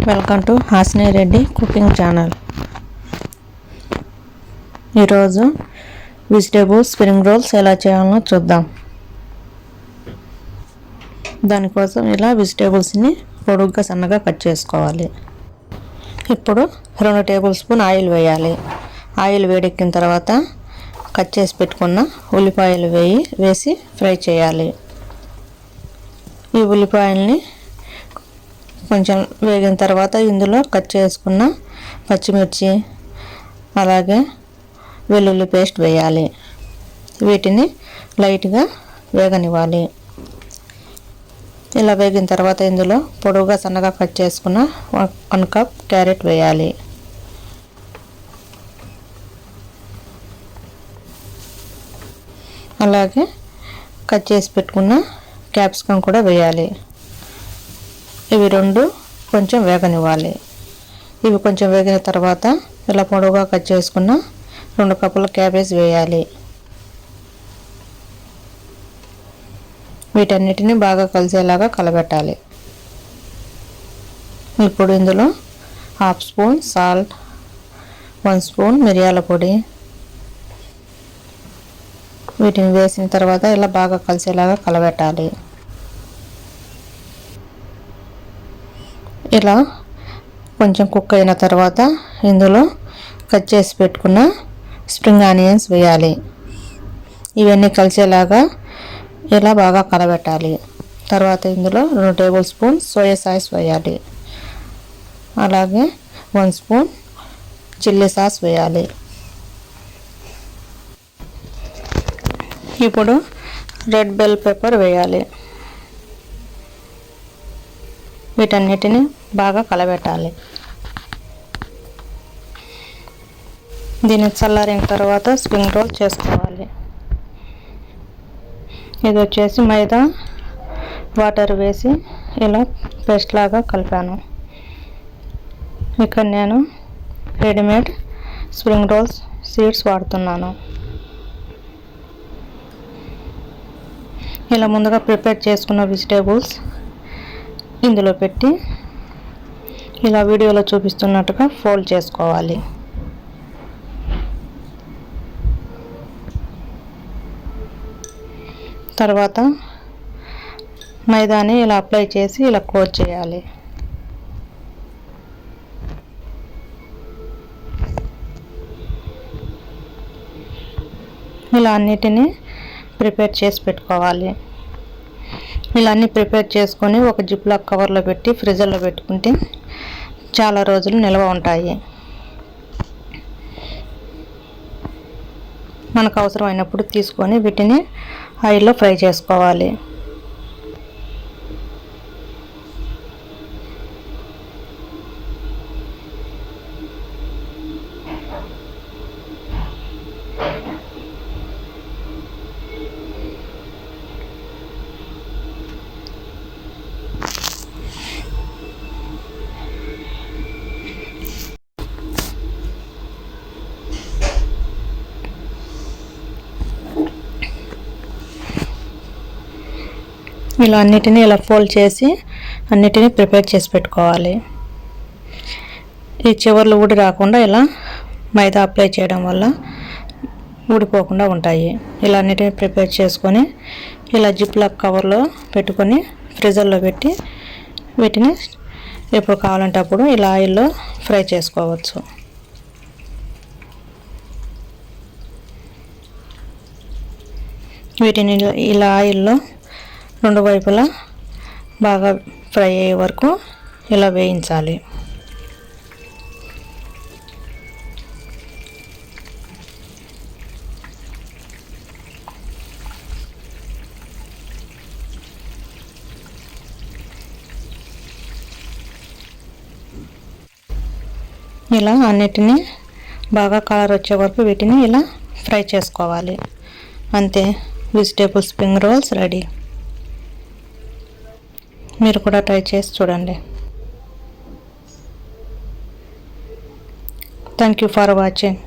Welcome to Hasini Reddy cooking channel. ఈరోజు vegetable spring rolls ఎలా చేయాలో చూద్దాం. దానికోసం ఇలా వెజిటేబుల్స్ని పొడుగ్గా సన్నగా కట్ చేసుకోవాలి. ఇప్పుడు 2 టేబుల్ స్పూన్ ఆయిల్ వేయాలి. ఆయిల్ వేడెక్కిన తర్వాత కట్ చేసి పెట్టుకున్న ఉల్లిపాయలు వేసి ఫ్రై చేయాలి. ఈ ఉల్లిపాయల్ని కొంచెం వేగిన తర్వాత ఇందులో కట్ చేసుకున్న పచ్చిమిర్చి అలాగే వెల్లుల్లి పేస్ట్ వేయాలి. వీటిని లైట్గా వేగనివ్వాలి. ఇలా వేగిన తర్వాత ఇందులో పొడవుగా సన్నగా కట్ చేసుకున్న 1 కప్ క్యారెట్ వేయాలి. అలాగే కట్ చేసి పెట్టుకున్న క్యాప్సికమ్ కూడా వేయాలి. ఇవి 2 కొంచెం వేగనివ్వాలి. ఇవి కొంచెం వేగిన తర్వాత ఇలా పొడవుగా కట్ చేసుకున్న 2 కప్పుల క్యాబేజ్ వేయాలి. వీటన్నిటిని బాగా కలిసేలాగా కలబెట్టాలి. ఇప్పుడు ఇందులో 1/2 స్పూన్ సాల్ట్, 1 స్పూన్ మిరియాల పొడి వీటిని వేసిన తర్వాత ఇలా బాగా కలిసేలాగా కలబెట్టాలి. ఇలా కొంచెం కుక్ అయిన తర్వాత ఇందులో కట్ చేసి పెట్టుకున్న స్ప్రింగ్ ఆనియన్స్ వేయాలి. ఇవన్నీ కలిసేలాగా ఇలా బాగా కలబెట్టాలి. తర్వాత ఇందులో 2 టేబుల్ స్పూన్ సోయా సాస్ వేయాలి. అలాగే 1 స్పూన్ చిల్లీ సాస్ వేయాలి. ఇప్పుడు రెడ్ బెల్ పెప్పర్ వేయాలి. వీటన్నిటిని బాగా కలబెట్టాలి. దీన్ని చల్లారిన తర్వాత స్ప్రింగ్ రోల్ చేసుకోవాలి. ఇది వచ్చేసి మైదా వాటర్ వేసి ఇలా పేస్ట్ లాగా కలిపాను. ఇక్కడ నేను రెడీమేడ్ స్ప్రింగ్ రోల్స్ సీడ్స్ వాడుతున్నాను. ఇలా ముందుగా ప్రిపేర్ చేసుకున్న వెజిటేబుల్స్ ఇందులో పెట్టి ఇలా వీడియోలో చూపిస్తున్నట్టుగా ఫోల్డ్ చేసుకోవాలి. తర్వాత మైదాని ఇలా అప్లై చేసి ఇలా క్లోజ్ చేయాలి. ఇలా అన్నిటినీ ప్రిపేర్ చేసి పెట్టుకోవాలి. ఇలా అన్నీ ప్రిపేర్ చేసుకొని ఒక జిప్లాక్ కవర్లో పెట్టి ఫ్రిడ్జ్లో పెట్టుకుంటే చాలా రోజులు నిల్వ ఉంటాయి. మనకు అవసరమైనప్పుడు తీసుకొని వీటిని ఆయిల్లో ఫ్రై చేసుకోవాలి. ఇలా అన్నిటినీ ఇలా ఫోల్డ్ చేసి అన్నిటినీ ప్రిపేర్ చేసి పెట్టుకోవాలి. ఈ చివర్లు ఊడి రాకుండా ఇలా మైదా అప్లై చేయడం వల్ల ఊడిపోకుండా ఉంటాయి. ఇలా అన్నిటినీ ప్రిపేర్ చేసుకొని ఇలా జిప్లాక్ కవర్లో పెట్టుకొని ఫ్రిడ్జ్లో పెట్టి వీటిని ఎప్పుడు కావాలంటే అప్పుడు ఇలా ఆయిల్లో ఫ్రై చేసుకోవచ్చు. వీటిని ఇలా ఆయిల్లో 2 వైపులా బాగా ఫ్రై అయ్యే వరకు ఇలా వేయించాలి. ఇలా అన్నిటినీ బాగా కలర్ వచ్చే వరకు వీటిని ఇలా ఫ్రై చేసుకోవాలి. అంతే, వెజిటేబుల్ స్ప్రింగ్ రోల్స్ రెడీ. మీరు కూడా ట్రై చేసి చూడండి. Thank you for watching.